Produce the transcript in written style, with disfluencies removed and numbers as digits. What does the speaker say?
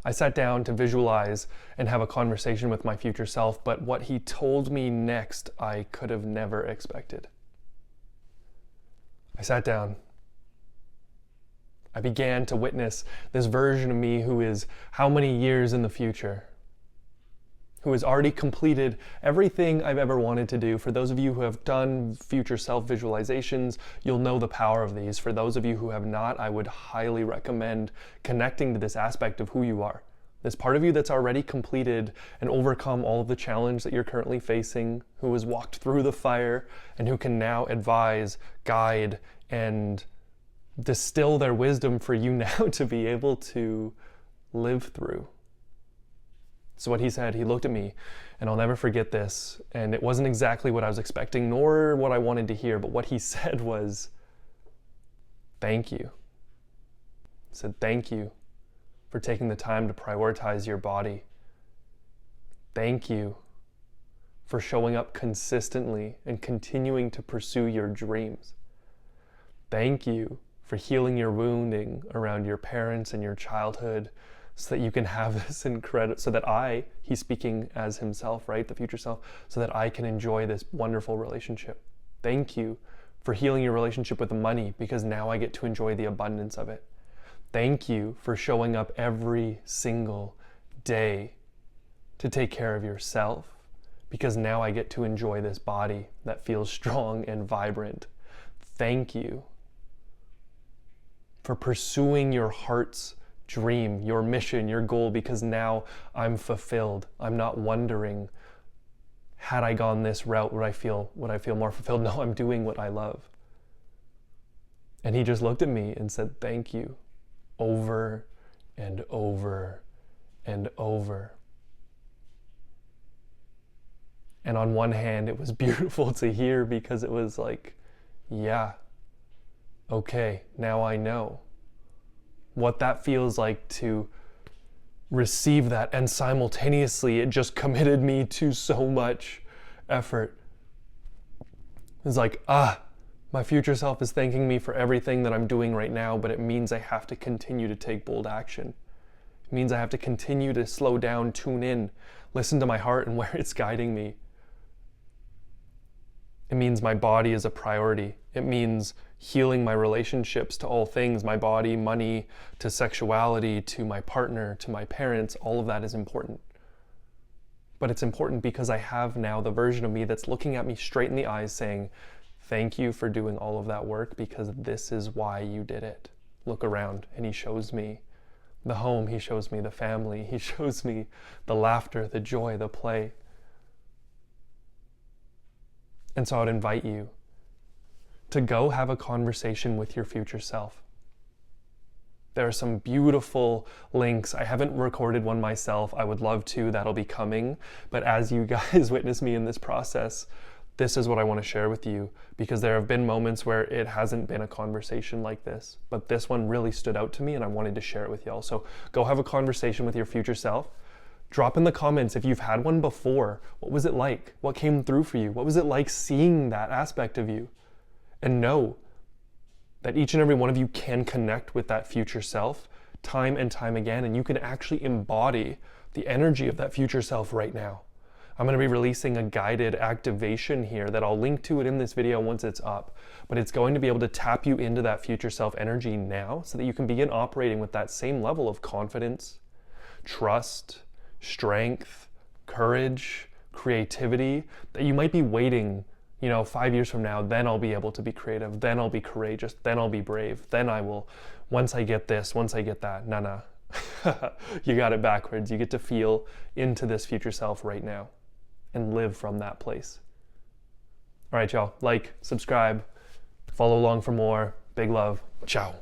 I sat down to visualize and have a conversation with my future self, but what he told me next, I could have never expected. I sat down. I began to witness this version of me who is how many years in the future, who has already completed everything I've ever wanted to do. For those of you who have done future self visualizations, you'll know the power of these. For those of you who have not, I would highly recommend connecting to this aspect of who you are. This part of you that's already completed and overcome all of the challenge that you're currently facing, who has walked through the fire and who can now advise, guide, and distill their wisdom for you now to be able to live through. So what he said, he looked at me, and I'll never forget this, and it wasn't exactly what I was expecting nor what I wanted to hear, but what he said was, thank you. He said, thank you for taking the time to prioritize your body. Thank you for showing up consistently and continuing to pursue your dreams. Thank you for healing your wounding around your parents and your childhood so that you can have this incredible, so that he's speaking as himself, right? The future self, so that I can enjoy this wonderful relationship. Thank you for healing your relationship with money because now I get to enjoy the abundance of it. Thank you for showing up every single day to take care of yourself because now I get to enjoy this body that feels strong and vibrant. Thank you for pursuing your heart's dream, your mission, your goal, because now I'm fulfilled. I'm not wondering, had I gone this route, would I feel more fulfilled? No, I'm doing what I love. And he just looked at me and said, thank you, over and over and over. And on one hand, it was beautiful to hear because it was like, yeah, okay, now I know what that feels like to receive that, and simultaneously it just committed me to so much effort. It's like, my future self is thanking me for everything that I'm doing right now, but it means I have to continue to take bold action. It means I have to continue to slow down, tune in, listen to my heart and where it's guiding me. It means my body is a priority. It means healing my relationships to all things, my body, money, to sexuality, to my partner, to my parents. All of that is important. But it's important because I have now the version of me that's looking at me straight in the eyes saying, thank you for doing all of that work because this is why you did it. Look around, and he shows me the home, he shows me the family, he shows me the laughter, the joy, the play. And so I would invite you to go have a conversation with your future self. There are some beautiful links. I haven't recorded one myself. I would love to. That'll be coming. But as you guys witness me in this process, this is what I want to share with you, because there have been moments where it hasn't been a conversation like this, but this one really stood out to me and I wanted to share it with y'all. So go have a conversation with your future self. Drop in the comments if you've had one before. What was it like? What came through for you? What was it like seeing that aspect of you? And know that each and every one of you can connect with that future self time and time again, and you can actually embody the energy of that future self right now. I'm going to be releasing a guided activation here that I'll link to it in this video once it's up, but it's going to be able to tap you into that future self energy now so that you can begin operating with that same level of confidence, trust, strength, courage, creativity that you might be waiting, 5 years from now. Then I'll be able to be creative, then I'll be courageous, then I'll be brave, then I will, once I get this, once I get that. Nah. You got it backwards. You get to feel into this future self right now and live from that place. All right, y'all, like, subscribe, follow along for more. Big love. Ciao.